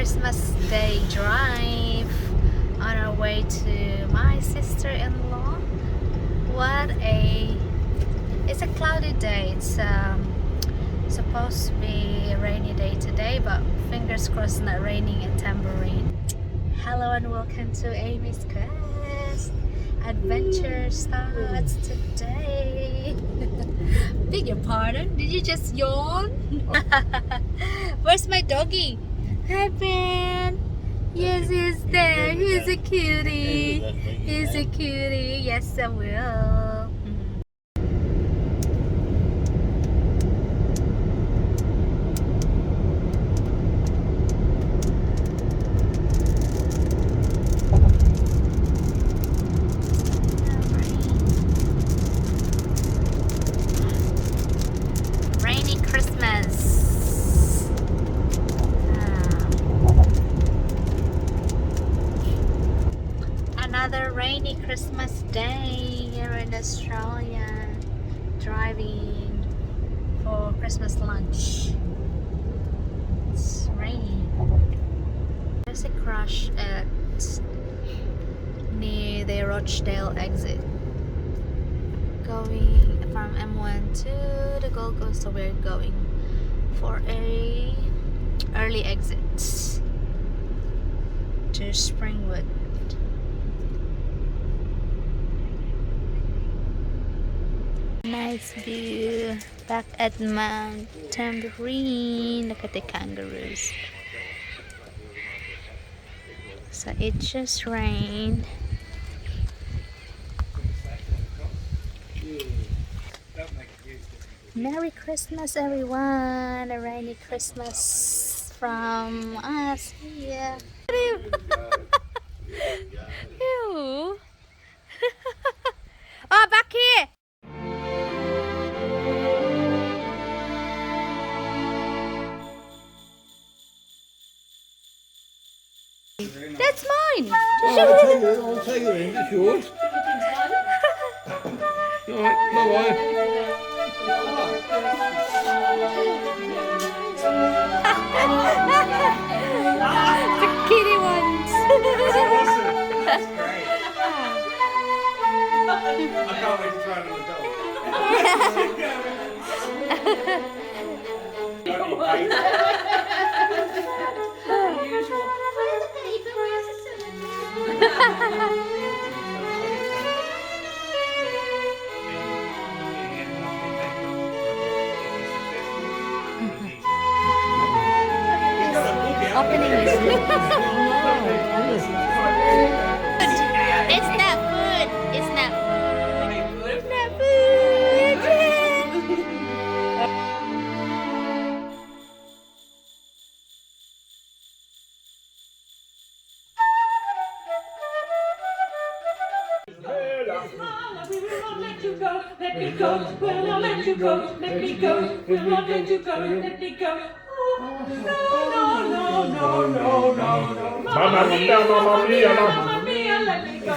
Christmas Day drive on our way to my sister-in-law. It's a cloudy day. It's supposed to be a rainy day today, but fingers crossed not raining at Tamborine. Hello and welcome to amysquest. Adventure starts today. Beg your pardon, did you just yawn? Where's my doggy? Hi Ben. Yes, he's there. He's a cutie. He's a cutie. Yes, I will. Rainy Christmas. Another rainy Christmas day here in Australia, driving for Christmas lunch. It's rainy. There's a crash near the Rochedale Exit, going from M1 to the Gold Coast, so we're going for a early exit to Springwood. Nice view back at Mount Tamborine. Look at the kangaroos. So it just rained. Merry Christmas everyone. A rainy Christmas from us here. Ew. Oh, back here. That's mine. I'll take it in. It's yours. Alright, bye-bye. The kitty ones. That's great. I can't wait to try it on the dog. Opening is It's not food. It's not food. Not food. Let me go, when I let you go, let me go, when I let you go, let me go. No, no, no, no, no, no. Mamma mia, mamma mia, mamma mia, let me go.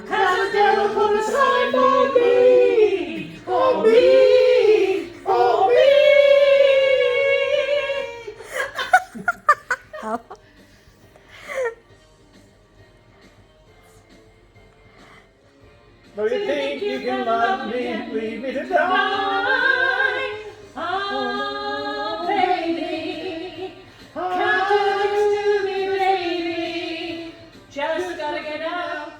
Has the devil put aside for me, for me, for me. Do you think you can love me, leave me to die? Ah, baby, come to me, baby. Just gotta get out.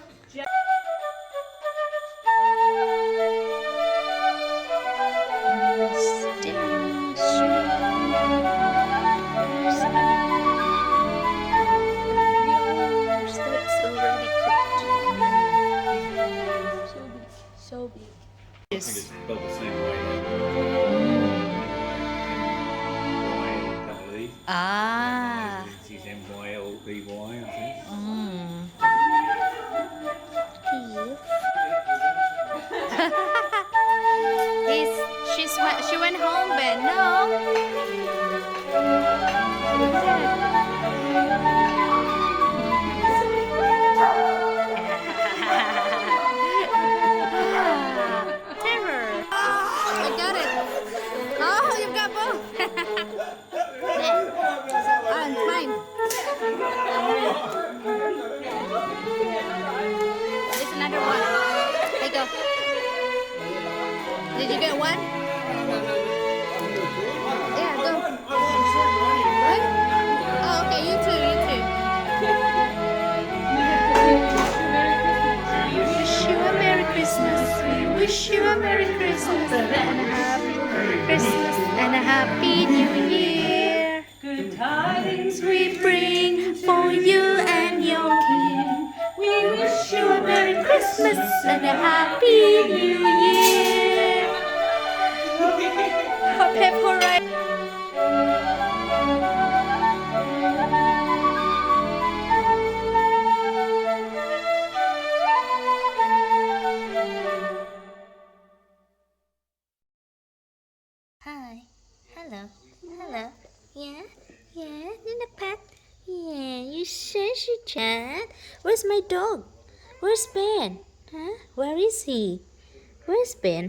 So big. I think it's built the same way. Ah. It's MYLBY, I think. She went home, Ben. No. Terror. I got it. Oh, you've got both. Happy New Year. Good tidings We bring for you and your king. we wish you A Merry Christmas and a Happy New Year. Hop hip hooray. Hi. Hello. Hello. Yeah? Yeah? In the pet? Yeah, you shush your chat. Where's my dog? Where's Ben? Huh? Where is he? Where's Ben?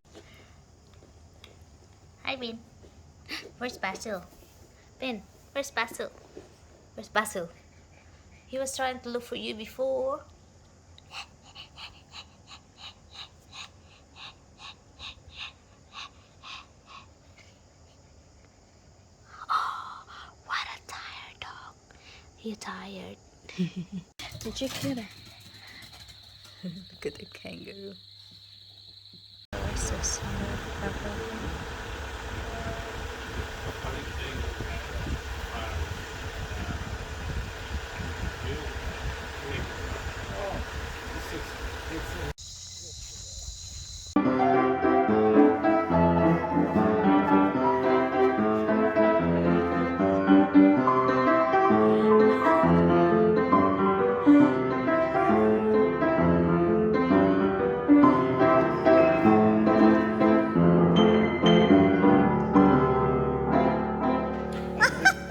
Hi, Ben. Where's Basil? Ben, where's Basil? Where's Basil? He was trying to look for you before. Oh, what a tired dog. You're tired. Did you kill it? Look at the kangaroo. Oh, so smooth.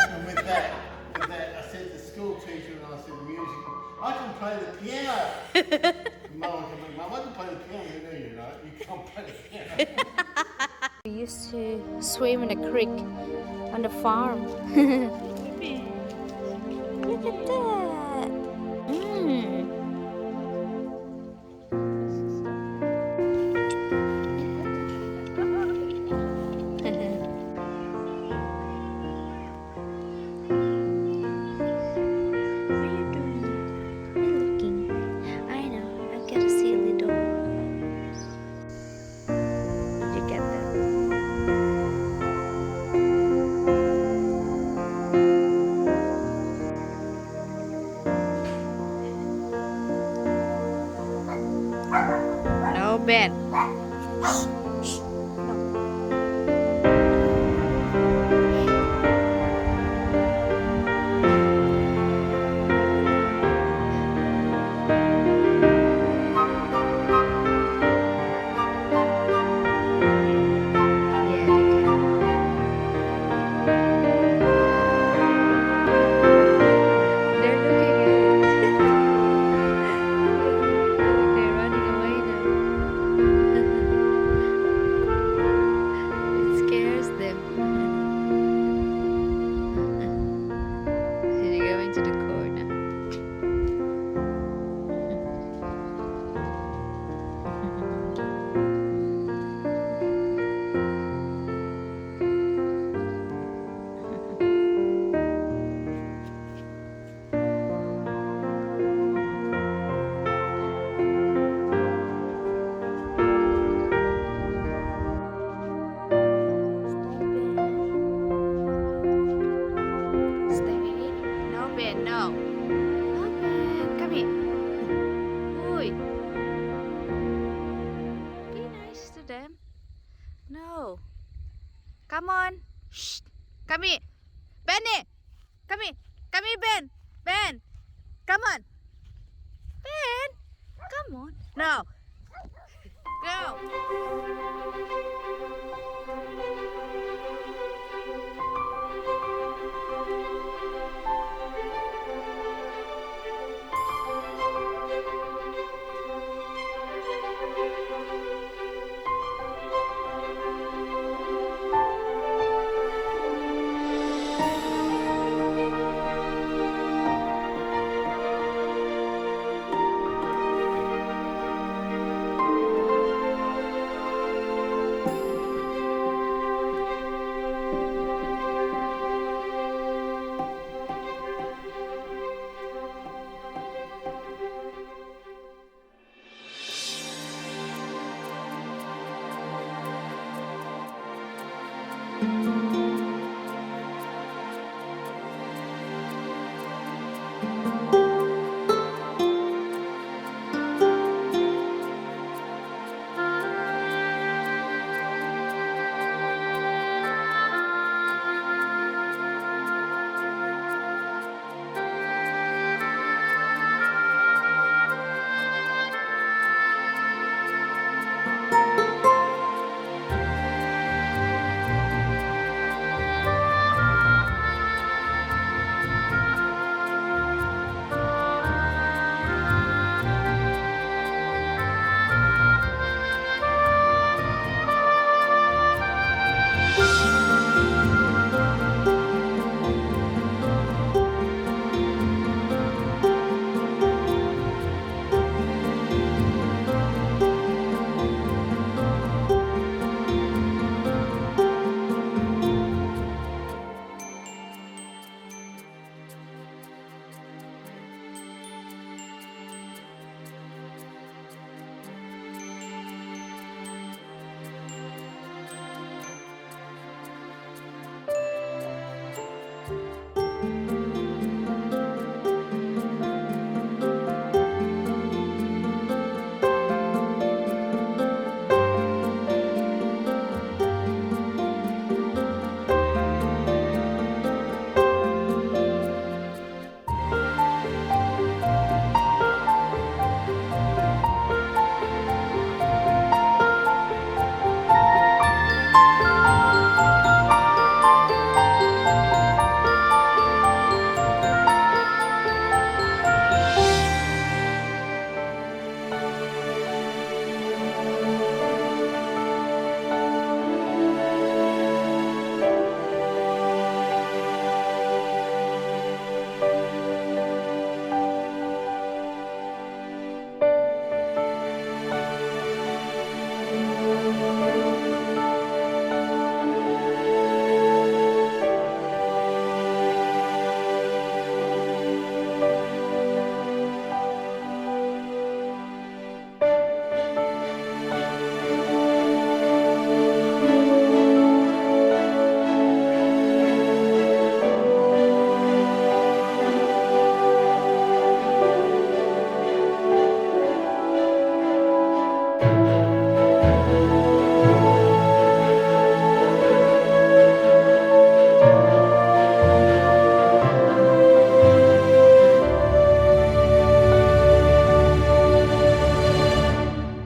And with that, I said to the school teacher and I said music, I can play the piano. Mum came back, Mum, I can play the piano. No, you know, you can't play the piano. We used to swim in a creek on the farm. Look at that. Mm. What are you doing? You're looking. I know. I've got a silly dog. Did you get that? No, Ben. Yeah, they can. They're looking at it. They're running away now. It scares them. And you're going to the corner. Stay. No, Ben, no. No, Ben, come here. Oi. Be nice to them. No. Come on. Shh. Come here. Benny. Come here. Come here, Ben. Ben. Come on. Ben. Come on. No. Go.